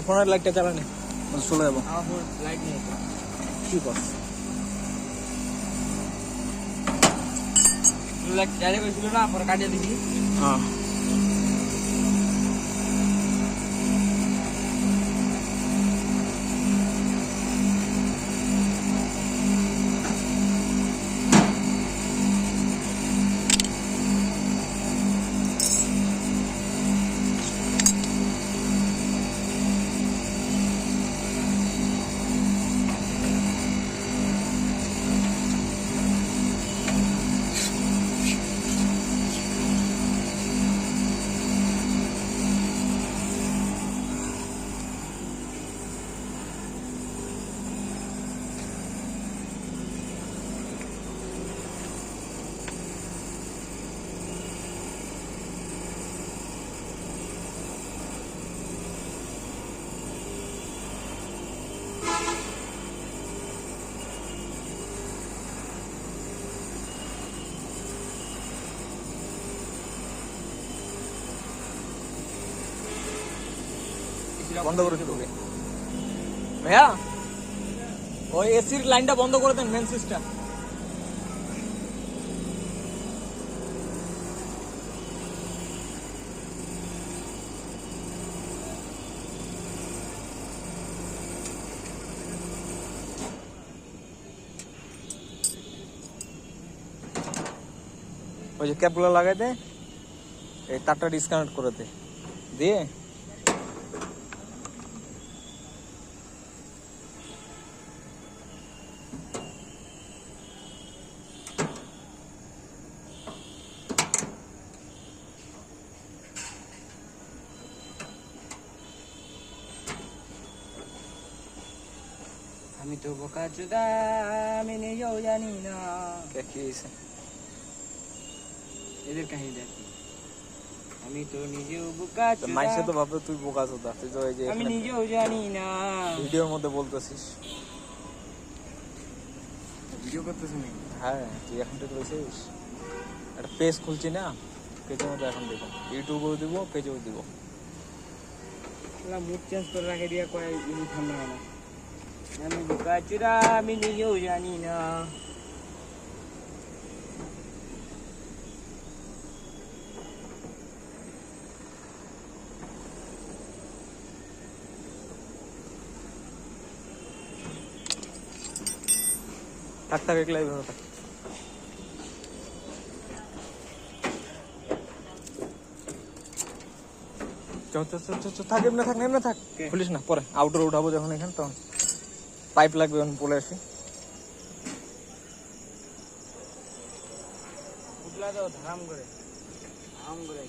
ফোনের লাইটটা চালানি চলে যাবো। আমার লাইট নেই কি কর লাইট চালিয়ে গেছিল না, পরে কাটিয়ে দিবি। হ্যাঁ বন্ধ করে দিবো ভাইয়া, ওই এসির লাইনটা বন্ধ করে দেন, মেন সুইচটা। ওই যে ক্যাপগুলো লাগাই দে, এই তারটা ডিসকানেক্ট করে দে, দিয়ে আমি তো বোকা চোদা, আমি নিজেও জানি না। কি হয়েছে এদের কাহিনী দেখি। আমি তো নিজেও বোকা চোদা, মাইসে তো ভাববে তুই বোকা চোদা, তুই তো এই যে আমি নিজেও জানি না। ভিডিওর মধ্যে বলতেছিস। ভিডিও করতেছি নাকি? হ্যাঁ তুই এখন তো রয়েছিস, একটা পেজ খুলছি না, পেজের মধ্যে এখন দেখো, ইউটিউবেও দিব, পেজেও দিব। মুড চেঞ্জ করে রাখে দিয়ে কয় ইউনি ঠান্ডা হয় না। আমি বোকা চোদা, আমি নিজেও জানি না। থাক থাক, একলাই ভালো থাক। থাক, এমনি থাক, এমনি থাক, খুলিস না, পরে আউটডোর উঠাবো যখন এখানে, তখন পাইপ লাগবে, আমি বলে আসি। উঠলা তো ধারাম করে, আরাম করে।